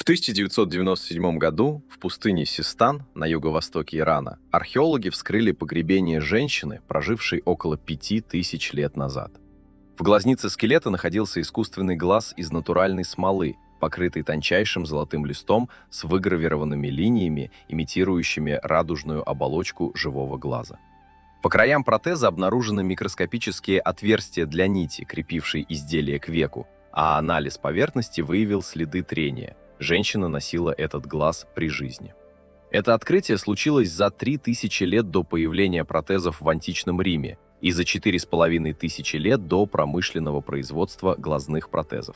В 1997 году в пустыне Систан на юго-востоке Ирана археологи вскрыли погребение женщины, прожившей около 5000 лет назад. В глазнице скелета находился искусственный глаз из натуральной смолы, покрытый тончайшим золотым листом с выгравированными линиями, имитирующими радужную оболочку живого глаза. По краям протеза обнаружены микроскопические отверстия для нити, крепившей изделие к веку, а анализ поверхности выявил следы трения. Женщина носила этот глаз при жизни. Это открытие случилось за 3000 лет до появления протезов в античном Риме и за 4500 лет до промышленного производства глазных протезов.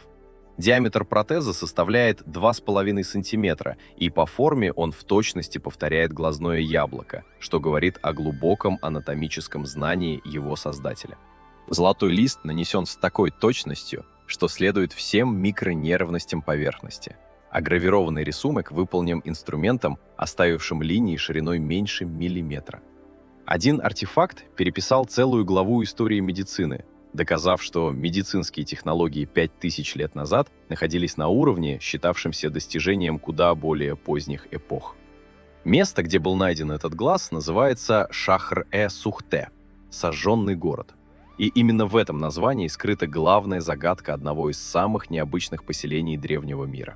Диаметр протеза составляет 2,5 см, и по форме он в точности повторяет глазное яблоко, что говорит о глубоком анатомическом знании его создателя. Золотой лист нанесен с такой точностью, что следует всем микронервностям поверхности, а гравированный рисунок выполнен инструментом, оставившим линии шириной меньше миллиметра. Один артефакт переписал целую главу истории медицины, доказав, что медицинские технологии 5000 лет назад находились на уровне, считавшемся достижением куда более поздних эпох. Место, где был найден этот глаз, называется Шахр-э-Сухте – «сожженный город». И именно в этом названии скрыта главная загадка одного из самых необычных поселений древнего мира.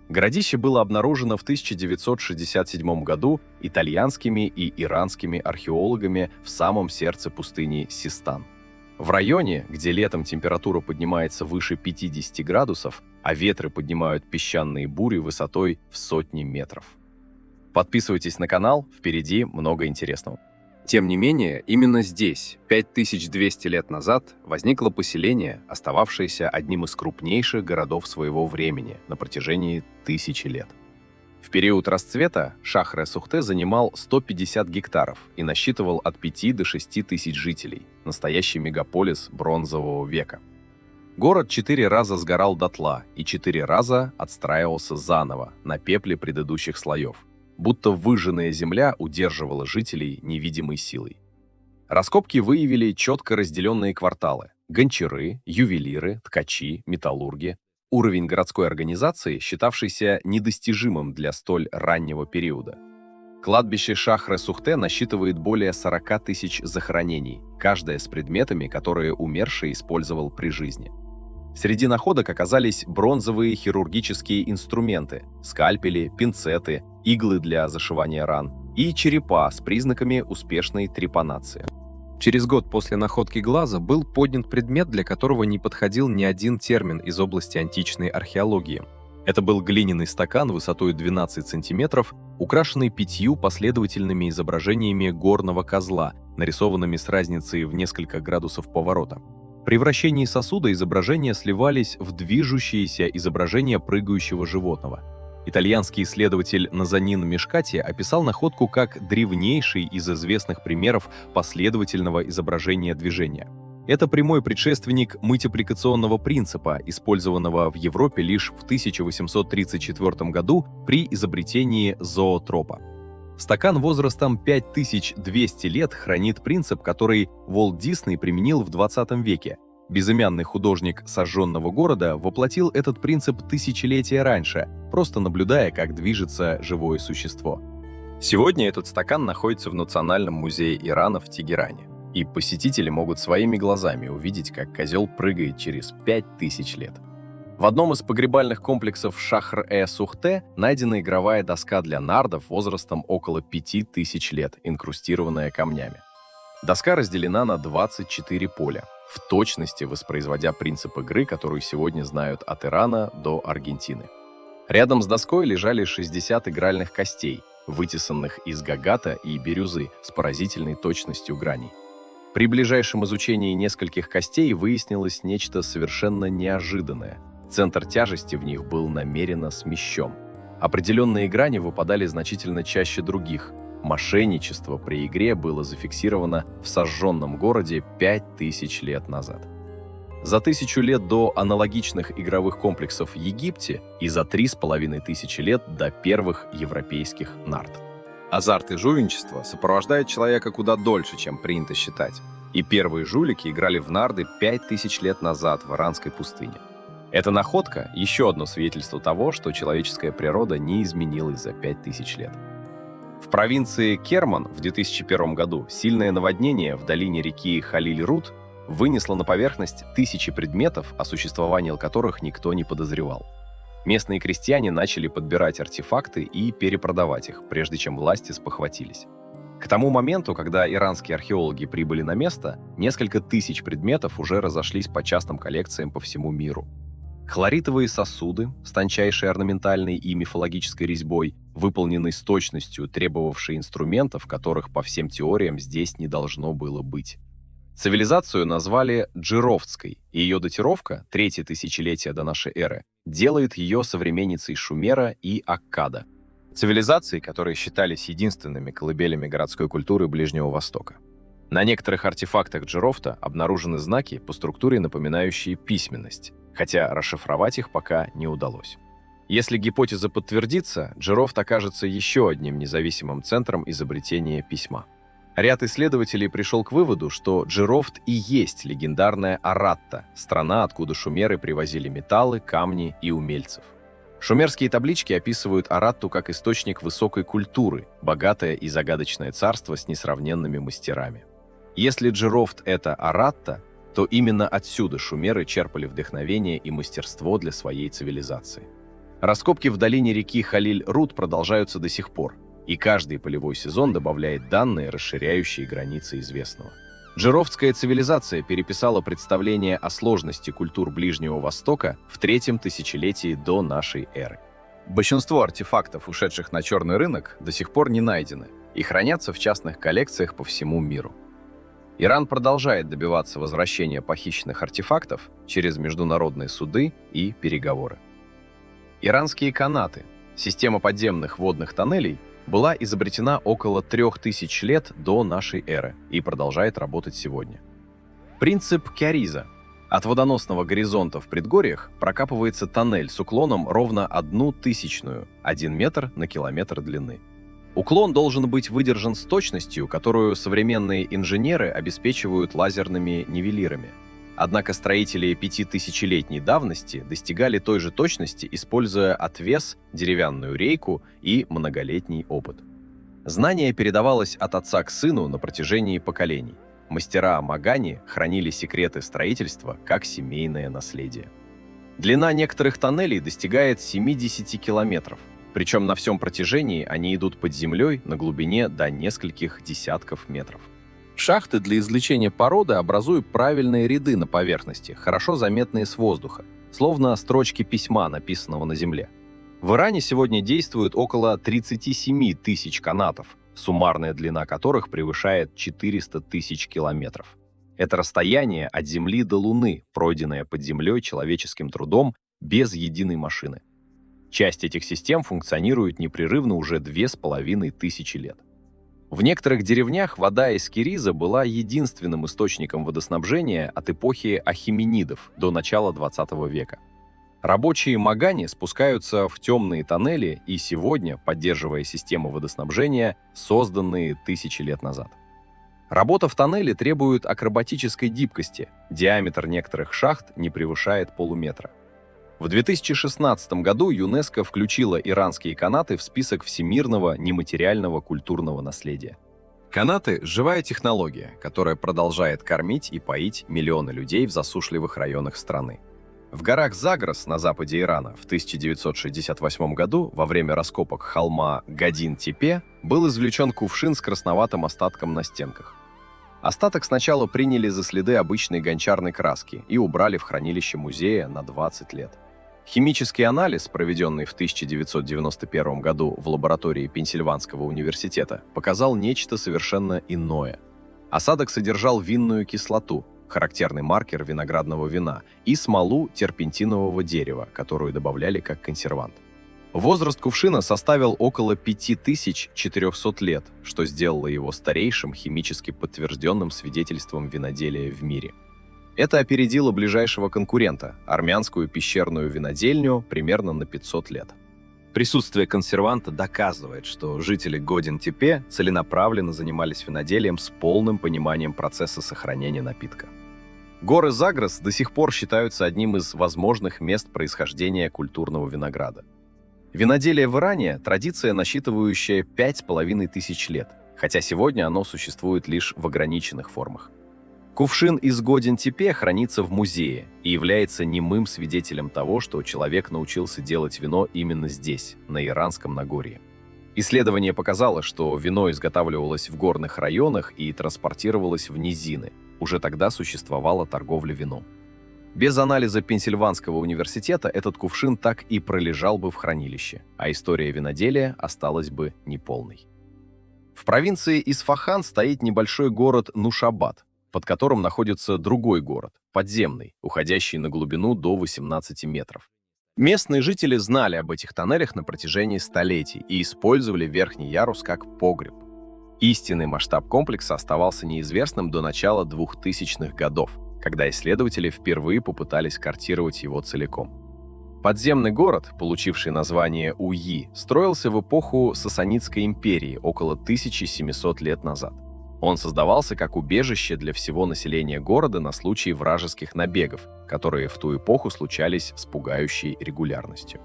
Городище было обнаружено в 1967 году итальянскими и иранскими археологами в самом сердце пустыни Систан. В районе, где летом температура поднимается выше 50 градусов, а ветры поднимают песчаные бури высотой в сотни метров. Подписывайтесь на канал, впереди много интересного. Тем не менее, именно здесь, 5200 лет назад, возникло поселение, остававшееся одним из крупнейших городов своего времени на протяжении 1000 лет. В период расцвета Шахр-э-Сухте занимал 150 гектаров и насчитывал от 5 до 6 тысяч жителей, настоящий мегаполис бронзового века. Город 4 раза сгорал дотла и 4 раза отстраивался заново на пепле предыдущих слоев, будто выжженная земля удерживала жителей невидимой силой. Раскопки выявили четко разделенные кварталы – гончары, ювелиры, ткачи, металлурги. Уровень городской организации, считавшийся недостижимым для столь раннего периода. Кладбище Шахр-э-Сухте насчитывает более 40 тысяч захоронений, каждое с предметами, которые умерший использовал при жизни. Среди находок оказались бронзовые хирургические инструменты, скальпели, пинцеты, иглы для зашивания ран и черепа с признаками успешной трепанации. Через год после находки глаза был поднят предмет, для которого не подходил ни один термин из области античной археологии. Это был глиняный стакан высотой 12 сантиметров, украшенный 5 последовательными изображениями горного козла, нарисованными с разницей в несколько градусов поворота. При вращении сосуда изображения сливались в движущиеся изображения прыгающего животного. Итальянский исследователь Назанин Мешкати описал находку как древнейший из известных примеров последовательного изображения движения. Это прямой предшественник мультипликационного принципа, использованного в Европе лишь в 1834 году при изобретении зоотропа. Стакан возрастом 5200 лет хранит принцип, который Уолт Дисней применил в 20 веке. Безымянный художник сожженного города воплотил этот принцип тысячелетия раньше, просто наблюдая, как движется живое существо. Сегодня этот стакан находится в Национальном музее Ирана в Тегеране, и посетители могут своими глазами увидеть, как козел прыгает через 5000 лет. В одном из погребальных комплексов Шахр-э-Сухте найдена игровая доска для нардов возрастом около 5000 лет, инкрустированная камнями. Доска разделена на 24 поля, в точности воспроизводя принцип игры, которую сегодня знают от Ирана до Аргентины. Рядом с доской лежали 60 игральных костей, вытесанных из гагата и бирюзы с поразительной точностью граней. При ближайшем изучении нескольких костей выяснилось нечто совершенно неожиданное. Центр тяжести в них был намеренно смещен. Определенные грани выпадали значительно чаще других. Мошенничество при игре было зафиксировано в сожженном городе 5000 лет назад. За 1000 лет до аналогичных игровых комплексов в Египте и за 3500 лет до первых европейских нард. Азарт и жульничество сопровождают человека куда дольше, чем принято считать. И первые жулики играли в нарды 5000 лет назад в иранской пустыне. Эта находка – еще одно свидетельство того, что человеческая природа не изменилась за 5000 лет. В провинции Керман в 2001 году сильное наводнение в долине реки Халиль-Рут вынесло на поверхность тысячи предметов, о существовании которых никто не подозревал. Местные крестьяне начали подбирать артефакты и перепродавать их, прежде чем власти спохватились. К тому моменту, когда иранские археологи прибыли на место, несколько тысяч предметов уже разошлись по частным коллекциям по всему миру. Хлоритовые сосуды с тончайшей орнаментальной и мифологической резьбой, выполненной с точностью, требовавшей инструментов, которых по всем теориям здесь не должно было быть. Цивилизацию назвали Джировтской, и ее датировка, 3-е тысячелетие до нашей эры, делает ее современницей Шумера и Аккада. Цивилизаций, которые считались единственными колыбелями городской культуры Ближнего Востока. На некоторых артефактах Джировта обнаружены знаки, по структуре напоминающие письменность, хотя расшифровать их пока не удалось. Если гипотеза подтвердится, Джировт окажется еще одним независимым центром изобретения письма. Ряд исследователей пришел к выводу, что Джировт и есть легендарная Аратта, страна, откуда шумеры привозили металлы, камни и умельцев. Шумерские таблички описывают Аратту как источник высокой культуры, богатое и загадочное царство с несравненными мастерами. Если Джировт — это Аратта, то именно отсюда шумеры черпали вдохновение и мастерство для своей цивилизации. Раскопки в долине реки Халиль-Рут продолжаются до сих пор, и каждый полевой сезон добавляет данные, расширяющие границы известного. Джировтская цивилизация переписала представление о сложности культур Ближнего Востока в 3-м тысячелетии до нашей эры. Большинство артефактов, ушедших на черный рынок, до сих пор не найдены и хранятся в частных коллекциях по всему миру. Иран продолжает добиваться возвращения похищенных артефактов через международные суды и переговоры. Иранские канаты, система подземных водных тоннелей, была изобретена около 3000 лет до нашей эры и продолжает работать сегодня. Принцип Кяриза. От водоносного горизонта в предгорьях прокапывается тоннель с уклоном ровно 0,001 метр на километр длины. Уклон должен быть выдержан с точностью, которую современные инженеры обеспечивают лазерными нивелирами. Однако строители 5000-летней давности достигали той же точности, используя отвес, деревянную рейку и многолетний опыт. Знание передавалось от отца к сыну на протяжении поколений. Мастера Магани хранили секреты строительства как семейное наследие. Длина некоторых тоннелей достигает 70 километров, причем на всем протяжении они идут под землей на глубине до нескольких десятков метров. Шахты для извлечения породы образуют правильные ряды на поверхности, хорошо заметные с воздуха, словно строчки письма, написанного на земле. В Иране сегодня действует около 37 тысяч канатов, суммарная длина которых превышает 400 тысяч километров. Это расстояние от Земли до Луны, пройденное под землей человеческим трудом без единой машины. Часть этих систем функционирует непрерывно уже 2500 лет. В некоторых деревнях вода из Кириза была единственным источником водоснабжения от эпохи ахеменидов до начала 20 века. Рабочие Магани спускаются в темные тоннели и сегодня, поддерживая системы водоснабжения, созданные 1000 лет назад. Работа в тоннеле требует акробатической гибкости, диаметр некоторых шахт не превышает полуметра. В 2016 году ЮНЕСКО включила иранские канаты в список всемирного нематериального культурного наследия. Канаты – живая технология, которая продолжает кормить и поить миллионы людей в засушливых районах страны. В горах Загрос на западе Ирана в 1968 году во время раскопок холма Гадин-Тепе был извлечен кувшин с красноватым остатком на стенках. Остаток сначала приняли за следы обычной гончарной краски и убрали в хранилище музея на 20 лет. Химический анализ, проведенный в 1991 году в лаборатории Пенсильванского университета, показал нечто совершенно иное. Осадок содержал винную кислоту, характерный маркер виноградного вина, и смолу терпентинового дерева, которую добавляли как консервант. Возраст кувшина составил около 5400 лет, что сделало его старейшим химически подтвержденным свидетельством виноделия в мире. Это опередило ближайшего конкурента, армянскую пещерную винодельню, примерно на 500 лет. Присутствие консерванта доказывает, что жители Годин-Тепе целенаправленно занимались виноделием с полным пониманием процесса сохранения напитка. Горы Загрос до сих пор считаются одним из возможных мест происхождения культурного винограда. Виноделие в Иране – традиция, насчитывающая 5500 лет, хотя сегодня оно существует лишь в ограниченных формах. Кувшин из Годен-Тепе хранится в музее и является немым свидетелем того, что человек научился делать вино именно здесь, на Иранском Нагорье. Исследование показало, что вино изготавливалось в горных районах и транспортировалось в низины. Уже тогда существовала торговля вином. Без анализа Пенсильванского университета этот кувшин так и пролежал бы в хранилище, а история виноделия осталась бы неполной. В провинции Исфахан стоит небольшой город Нушабад, под которым находится другой город, подземный, уходящий на глубину до 18 метров. Местные жители знали об этих тоннелях на протяжении столетий и использовали верхний ярус как погреб. Истинный масштаб комплекса оставался неизвестным до начала 2000-х годов, когда исследователи впервые попытались картировать его целиком. Подземный город, получивший название Уйи, строился в эпоху Сасанидской империи около 1700 лет назад. Он создавался как убежище для всего населения города на случай вражеских набегов, которые в ту эпоху случались с пугающей регулярностью.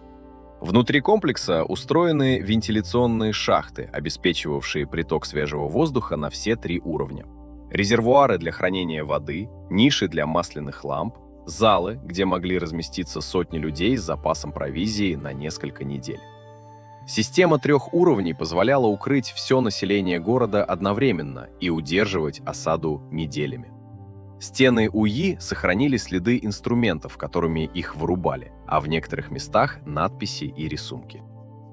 Внутри комплекса устроены вентиляционные шахты, обеспечивавшие приток свежего воздуха на все 3 уровня. Резервуары для хранения воды, ниши для масляных ламп, залы, где могли разместиться сотни людей с запасом провизии на несколько недель. Система 3 уровней позволяла укрыть все население города одновременно и удерживать осаду неделями. Стены Уйи сохранили следы инструментов, которыми их вырубали, а в некоторых местах надписи и рисунки.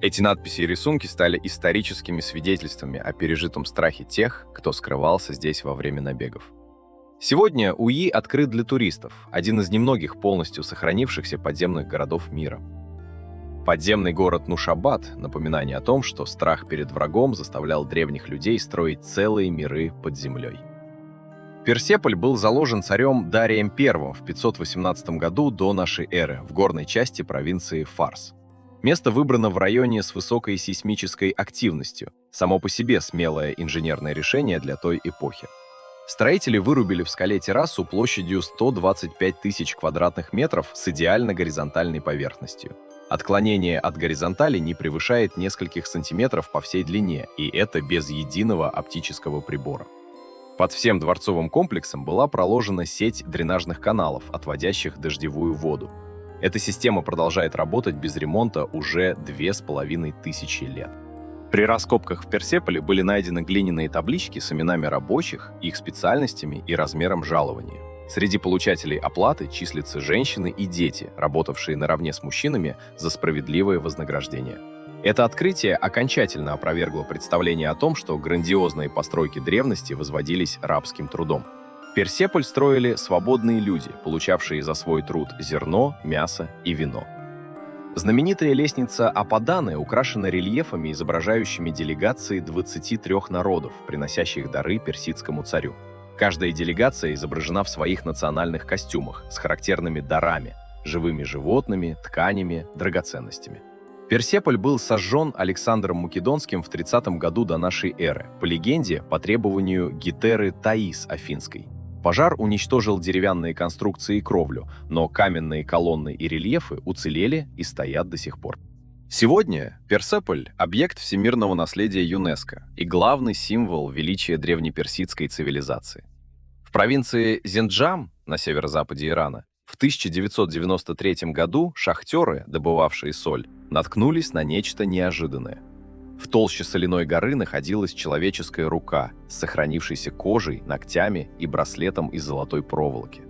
Эти надписи и рисунки стали историческими свидетельствами о пережитом страхе тех, кто скрывался здесь во время набегов. Сегодня Уйи открыт для туристов, один из немногих полностью сохранившихся подземных городов мира. Подземный город Нушабад – напоминание о том, что страх перед врагом заставлял древних людей строить целые миры под землей. Персеполь был заложен царем Дарием I в 518 году до нашей эры в горной части провинции Фарс. Место выбрано в районе с высокой сейсмической активностью, само по себе смелое инженерное решение для той эпохи. Строители вырубили в скале террасу площадью 125 тысяч квадратных метров с идеально горизонтальной поверхностью. Отклонение от горизонтали не превышает нескольких сантиметров по всей длине, и это без единого оптического прибора. Под всем дворцовым комплексом была проложена сеть дренажных каналов, отводящих дождевую воду. Эта система продолжает работать без ремонта уже 2500 лет. При раскопках в Персеполе были найдены глиняные таблички с именами рабочих, их специальностями и размером жалования. Среди получателей оплаты числятся женщины и дети, работавшие наравне с мужчинами за справедливое вознаграждение. Это открытие окончательно опровергло представление о том, что грандиозные постройки древности возводились рабским трудом. Персеполь строили свободные люди, получавшие за свой труд зерно, мясо и вино. Знаменитая лестница Ападаны украшена рельефами, изображающими делегации 23 народов, приносящих дары персидскому царю. Каждая делегация изображена в своих национальных костюмах с характерными дарами – живыми животными, тканями, драгоценностями. Персеполь был сожжен Александром Македонским в 30 году до нашей эры, по легенде, по требованию Гетеры Таис Афинской. Пожар уничтожил деревянные конструкции и кровлю, но каменные колонны и рельефы уцелели и стоят до сих пор. Сегодня Персеполь – объект всемирного наследия ЮНЕСКО и главный символ величия древнеперсидской цивилизации. В провинции Зенджам на северо-западе Ирана в 1993 году шахтеры, добывавшие соль, наткнулись на нечто неожиданное. В толще соляной горы находилась человеческая рука с сохранившейся кожей, ногтями и браслетом из золотой проволоки.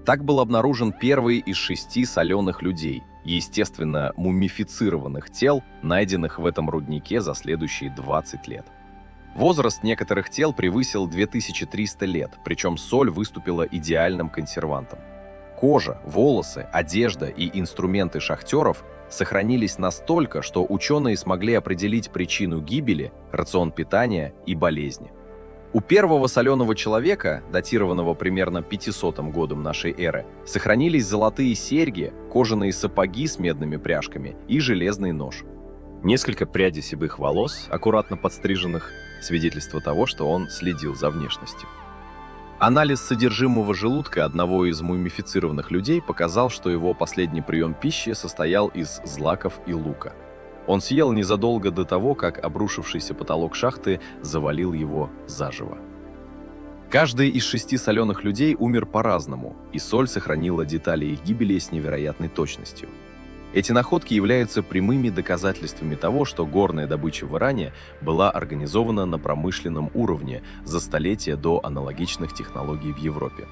Так был обнаружен первый из 6 соленых людей, естественно, мумифицированных тел, найденных в этом руднике за следующие 20 лет. Возраст некоторых тел превысил 2300 лет, причем соль выступила идеальным консервантом. Кожа, волосы, одежда и инструменты шахтеров сохранились настолько, что ученые смогли определить причину гибели, рацион питания и болезни. У первого соленого человека, датированного примерно 500 годом нашей эры, сохранились золотые серьги, кожаные сапоги с медными пряжками и железный нож. Несколько прядей седых волос, аккуратно подстриженных, свидетельство того, что он следил за внешностью. Анализ содержимого желудка одного из мумифицированных людей показал, что его последний прием пищи состоял из злаков и лука. Он съел незадолго до того, как обрушившийся потолок шахты завалил его заживо. Каждый из 6 соленых людей умер по-разному, и соль сохранила детали их гибели с невероятной точностью. Эти находки являются прямыми доказательствами того, что горная добыча в Иране была организована на промышленном уровне за столетия до аналогичных технологий в Европе.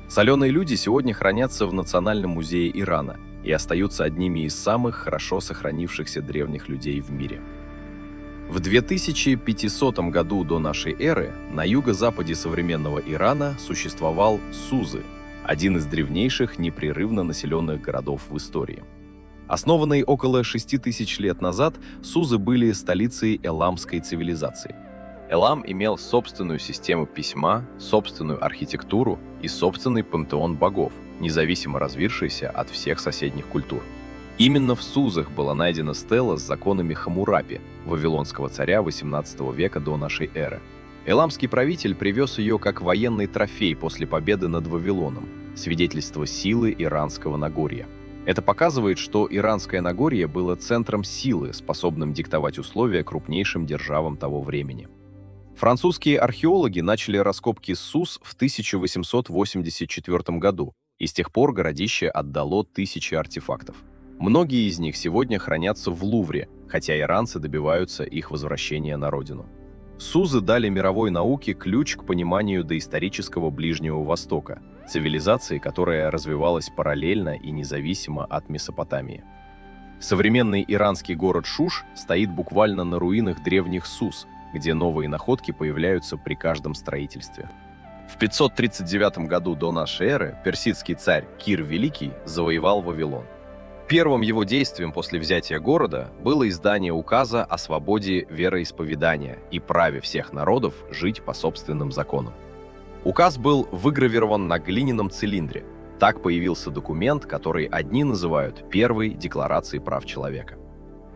Соленые люди сегодня хранятся в Национальном музее Ирана и остаются одними из самых хорошо сохранившихся древних людей в мире. В 2500 году до нашей эры на юго-западе современного Ирана существовал Сузы, один из древнейших непрерывно населенных городов в истории. Основанные около 6000 лет назад, Сузы были столицей эламской цивилизации. Элам имел собственную систему письма, собственную архитектуру и собственный пантеон богов, независимо развившийся от всех соседних культур. Именно в Сузах была найдена стела с законами Хаммурапи, вавилонского царя XVIII века до нашей эры. Эламский правитель привез ее как военный трофей после победы над Вавилоном, свидетельство силы иранского Нагорья. Это показывает, что Иранское Нагорье было центром силы, способным диктовать условия крупнейшим державам того времени. Французские археологи начали раскопки Суз в 1884 году, и с тех пор городище отдало тысячи артефактов. Многие из них сегодня хранятся в Лувре, хотя иранцы добиваются их возвращения на родину. Сузы дали мировой науке ключ к пониманию доисторического Ближнего Востока, цивилизации, которая развивалась параллельно и независимо от Месопотамии. Современный иранский город Шуш стоит буквально на руинах древних Суз, где новые находки появляются при каждом строительстве. В 539 году до нашей эры персидский царь Кир Великий завоевал Вавилон. Первым его действием после взятия города было издание указа о свободе вероисповедания и праве всех народов жить по собственным законам. Указ был выгравирован на глиняном цилиндре. Так появился документ, который одни называют первой декларацией прав человека.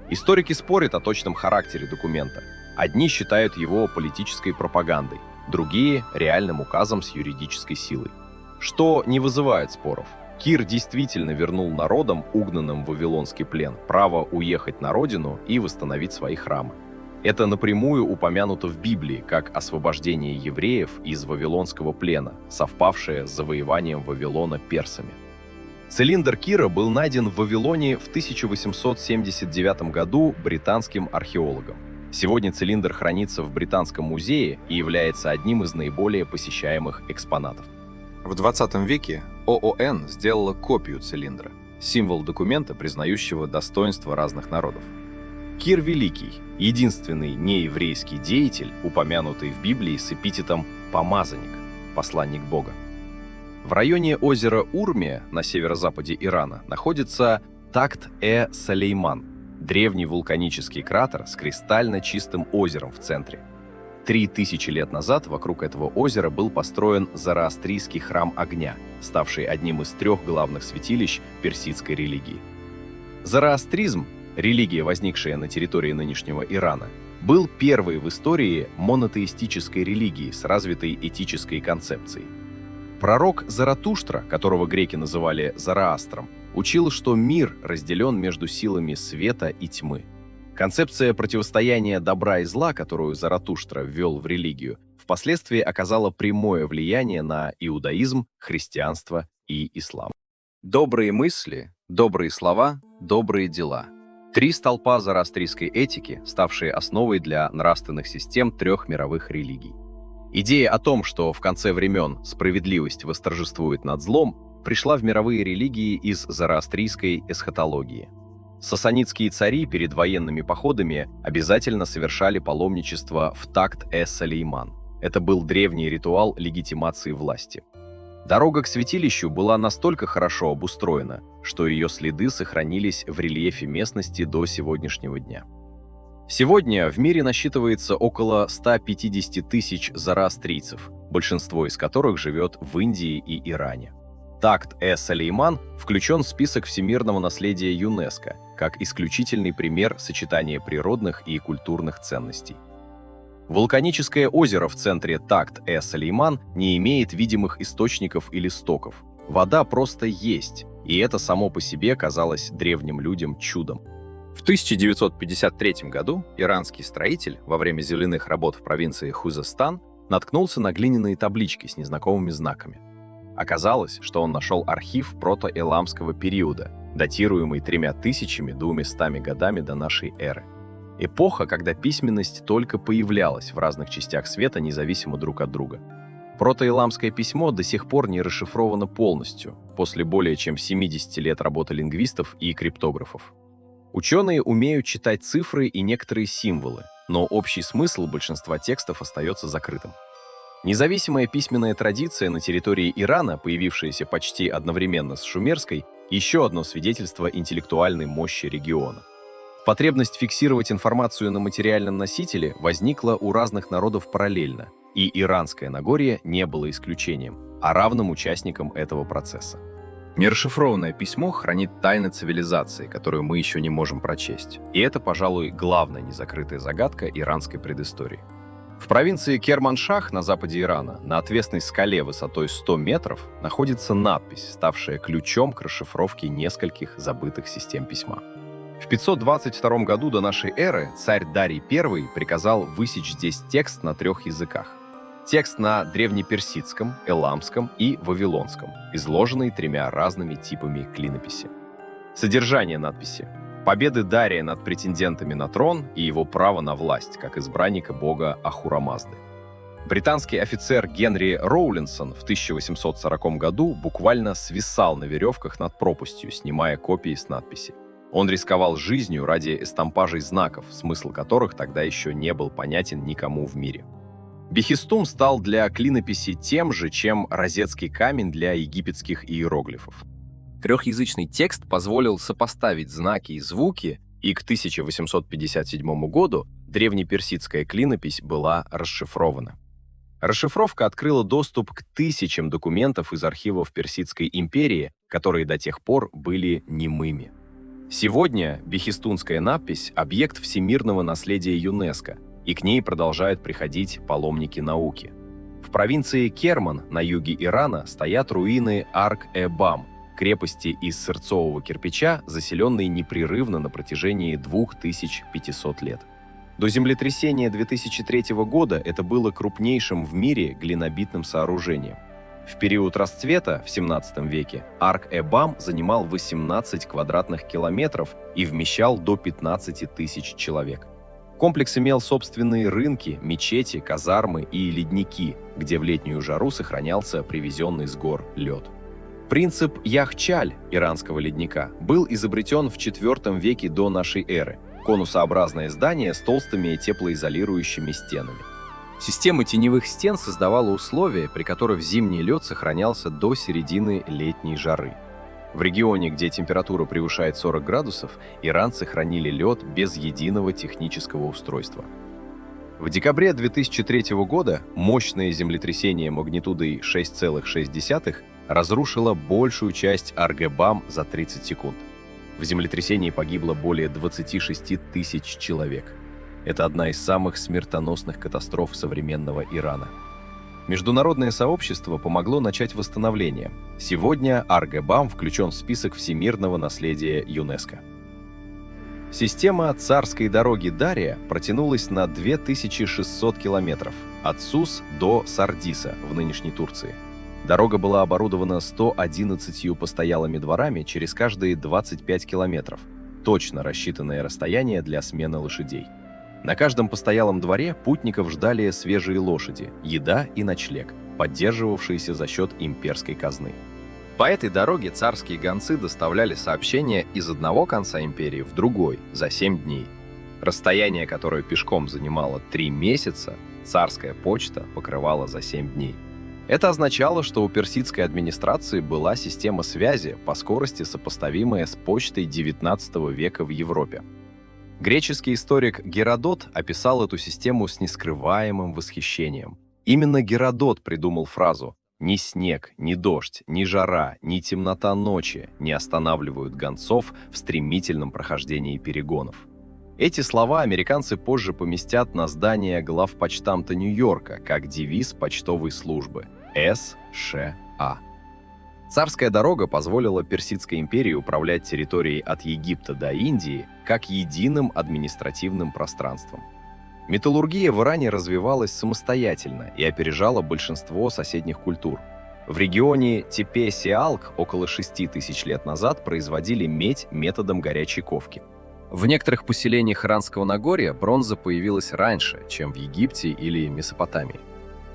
Историки спорят о точном характере документа. Одни считают его политической пропагандой, другие – реальным указом с юридической силой. Что не вызывает споров. Кир действительно вернул народам, угнанным в вавилонский плен, право уехать на родину и восстановить свои храмы. Это напрямую упомянуто в Библии как освобождение евреев из вавилонского плена, совпавшее с завоеванием Вавилона персами. Цилиндр Кира был найден в Вавилоне в 1879 году британским археологом. Сегодня цилиндр хранится в Британском музее и является одним из наиболее посещаемых экспонатов. В 20 веке ООН сделала копию цилиндра, символ документа, признающего достоинство разных народов. Кир Великий – единственный нееврейский деятель, упомянутый в Библии с эпитетом «помазанник», посланник Бога. В районе озера Урмия на северо-западе Ирана находится Такт-Салейман – древний вулканический кратер с кристально чистым озером в центре. 3000 лет назад вокруг этого озера был построен зороастрийский храм огня, ставший одним из 3 главных святилищ персидской религии. Зороастризм, религия, возникшая на территории нынешнего Ирана, был первой в истории монотеистической религией с развитой этической концепцией. Пророк Заратуштра, которого греки называли Зороастром, учил, что мир разделен между силами света и тьмы. Концепция противостояния добра и зла, которую Заратуштра ввел в религию, впоследствии оказала прямое влияние на иудаизм, христианство и ислам. Добрые мысли, добрые слова, добрые дела. 3 столпа зороастрийской этики, ставшие основой для нравственных систем 3 мировых религий. Идея о том, что в конце времен справедливость восторжествует над злом, пришла в мировые религии из зороастрийской эсхатологии. Сасанидские цари перед военными походами обязательно совершали паломничество в Такт-Салейман. Это был древний ритуал легитимации власти. Дорога к святилищу была настолько хорошо обустроена, что ее следы сохранились в рельефе местности до сегодняшнего дня. Сегодня в мире насчитывается около 150 тысяч зороастрийцев, большинство из которых живет в Индии и Иране. Такт-Салейман включен в список всемирного наследия ЮНЕСКО как исключительный пример сочетания природных и культурных ценностей. Вулканическое озеро в центре Такт-э-Салейман не имеет видимых источников или стоков. Вода просто есть, и это само по себе казалось древним людям чудом. В 1953 году иранский строитель во время земляных работ в провинции Хузестан наткнулся на глиняные таблички с незнакомыми знаками. Оказалось, что он нашел архив протоэламского периода, датируемый 3200 годами до нашей эры. Эпоха, когда письменность только появлялась в разных частях света, независимо друг от друга. Протоэламское письмо до сих пор не расшифровано полностью, после более чем 70 лет работы лингвистов и криптографов. Ученые умеют читать цифры и некоторые символы, но общий смысл большинства текстов остается закрытым. Независимая письменная традиция на территории Ирана, появившаяся почти одновременно с шумерской, еще одно свидетельство интеллектуальной мощи региона. Потребность фиксировать информацию на материальном носителе возникла у разных народов параллельно, и Иранское Нагорье не было исключением, а равным участником этого процесса. Нерасшифрованное письмо хранит тайны цивилизации, которую мы еще не можем прочесть. И это, пожалуй, главная незакрытая загадка иранской предыстории. В провинции Керманшах на западе Ирана, на отвесной скале высотой 100 метров, находится надпись, ставшая ключом к расшифровке нескольких забытых систем письма. В 522 году до нашей эры царь Дарий I приказал высечь здесь текст на 3 языках. Текст на древнеперсидском, эламском и вавилонском, изложенный 3 разными типами клинописи. Содержание надписи: победы Дария над претендентами на трон и его право на власть, как избранника бога Ахура-Мазды. Британский офицер Генри Роулинсон в 1840 году буквально свисал на веревках над пропастью, снимая копии с надписи. Он рисковал жизнью ради эстампажей знаков, смысл которых тогда еще не был понятен никому в мире. Бехистун стал для клинописи тем же, чем розетский камень для египетских иероглифов. Трехязычный текст позволил сопоставить знаки и звуки, и к 1857 году древнеперсидская клинопись была расшифрована. Расшифровка открыла доступ к тысячам документов из архивов Персидской империи, которые до тех пор были немыми. Сегодня бехистунская надпись – объект всемирного наследия ЮНЕСКО, и к ней продолжают приходить паломники науки. В провинции Керман на юге Ирана стоят руины Арк-э-Бам, крепости из сырцового кирпича, заселенной непрерывно на протяжении 2500 лет. До землетрясения 2003 года это было крупнейшим в мире глинобитным сооружением. В период расцвета в 17 веке Арк-э-Бам занимал 18 квадратных километров и вмещал до 15 тысяч человек. Комплекс имел собственные рынки, мечети, казармы и ледники, где в летнюю жару сохранялся привезенный с гор лед. Принцип Яхчаль иранского ледника был изобретен в IV веке до нашей эры. Конусообразное здание с толстыми теплоизолирующими стенами. Система теневых стен создавала условия, при которых зимний лед сохранялся до середины летней жары. В регионе, где температура превышает 40 градусов, иранцы хранили лед без единого технического устройства. В декабре 2003 года мощное землетрясение магнитудой 6,6 разрушило большую часть Арк-э-Бам за 30 секунд. В землетрясении погибло более 26 тысяч человек. Это одна из самых смертоносных катастроф современного Ирана. Международное сообщество помогло начать восстановление. Сегодня Арк-э-Бам включен в список всемирного наследия ЮНЕСКО. Система царской дороги Дария протянулась на 2600 километров от Сус до Сардиса в нынешней Турции. Дорога была оборудована 111 постоялыми дворами через каждые 25 километров, точно рассчитанное расстояние для смены лошадей. На каждом постоялом дворе путников ждали свежие лошади, еда и ночлег, поддерживавшиеся за счет имперской казны. По этой дороге царские гонцы доставляли сообщения из одного конца империи в другой за 7 дней. Расстояние, которое пешком занимало 3 месяца, царская почта покрывала за 7 дней. Это означало, что у персидской администрации была система связи по скорости, сопоставимая с почтой XIX века в Европе. Греческий историк Геродот описал эту систему с нескрываемым восхищением. Именно Геродот придумал фразу «Ни снег, ни дождь, ни жара, ни темнота ночи не останавливают гонцов в стремительном прохождении перегонов». Эти слова американцы позже поместят на здание главпочтамта Нью-Йорка как девиз почтовой службы США. Царская дорога позволила Персидской империи управлять территорией от Египта до Индии как единым административным пространством. Металлургия в Иране развивалась самостоятельно и опережала большинство соседних культур. В регионе Тепе-Сиалк около 6000 лет назад производили медь методом горячей ковки. В некоторых поселениях Иранского Нагорья бронза появилась раньше, чем в Египте или Месопотамии.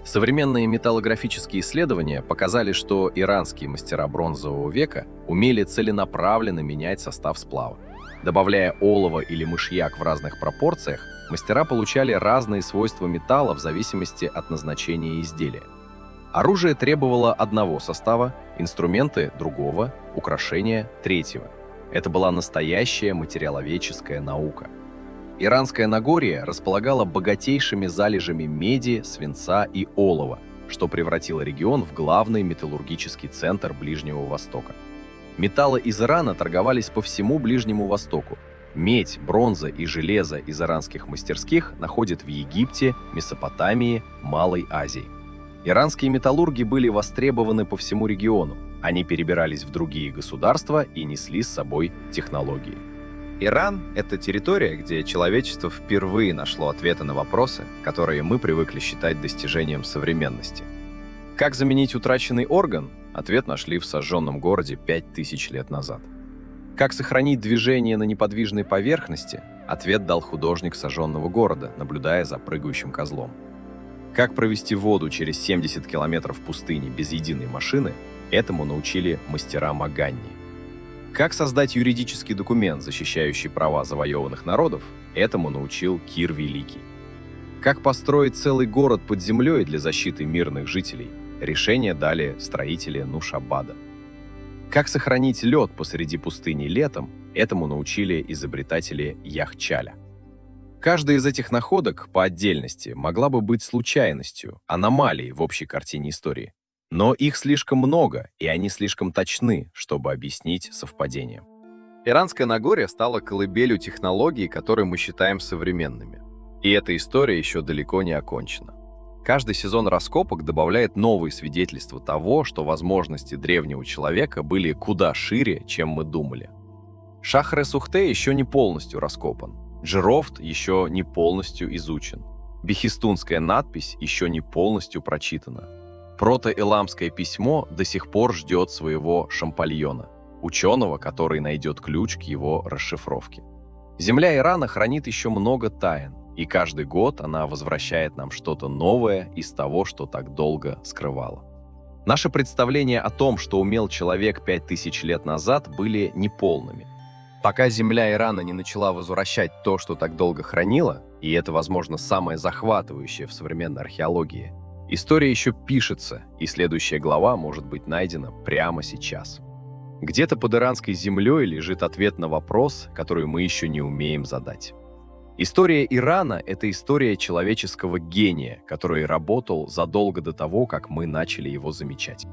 Современные металлографические исследования показали, что иранские мастера бронзового века умели целенаправленно менять состав сплава. Добавляя олово или мышьяк в разных пропорциях, мастера получали разные свойства металла в зависимости от назначения изделия. Оружие требовало одного состава, инструменты – другого, украшения – третьего. Это была настоящая материаловедческая наука. Иранское Нагорье располагало богатейшими залежами меди, свинца и олова, что превратило регион в главный металлургический центр Ближнего Востока. Металлы из Ирана торговались по всему Ближнему Востоку. Медь, бронза и железо из иранских мастерских находят в Египте, Месопотамии, Малой Азии. Иранские металлурги были востребованы по всему региону. Они перебирались в другие государства и несли с собой технологии. Иран — это территория, где человечество впервые нашло ответы на вопросы, которые мы привыкли считать достижением современности. Как заменить утраченный орган? Ответ нашли в сожженном городе 5000 лет назад. Как сохранить движение на неподвижной поверхности? Ответ дал художник сожженного города, наблюдая за прыгающим козлом. Как провести воду через 70 километров пустыни без единой машины? Этому научили мастера Маганни. Как создать юридический документ, защищающий права завоеванных народов? Этому научил Кир Великий. Как построить целый город под землей для защиты мирных жителей? Решение дали строители Нушабада. Как сохранить лед посреди пустыни летом? Этому научили изобретатели Яхчаля. Каждая из этих находок по отдельности могла бы быть случайностью, аномалией в общей картине истории. Но их слишком много, и они слишком точны, чтобы объяснить совпадение. Иранское Нагорье стало колыбелью технологий, которые мы считаем современными. И эта история еще далеко не окончена. Каждый сезон раскопок добавляет новые свидетельства того, что возможности древнего человека были куда шире, чем мы думали. Шахр-э-Сухте еще не полностью раскопан. Джерофт еще не полностью изучен. Бехистунская надпись еще не полностью прочитана. Протоэламское письмо до сих пор ждет своего Шампальона, ученого, который найдет ключ к его расшифровке. Земля Ирана хранит еще много тайн, и каждый год она возвращает нам что-то новое из того, что так долго скрывала. Наши представления о том, что умел человек 5000 лет назад, были неполными. Пока земля Ирана не начала возвращать то, что так долго хранила, и это, возможно, самое захватывающее в современной археологии, история еще пишется, и следующая глава может быть найдена прямо сейчас. Где-то под иранской землей лежит ответ на вопрос, который мы еще не умеем задать. История Ирана — это история человеческого гения, который работал задолго до того, как мы начали его замечать.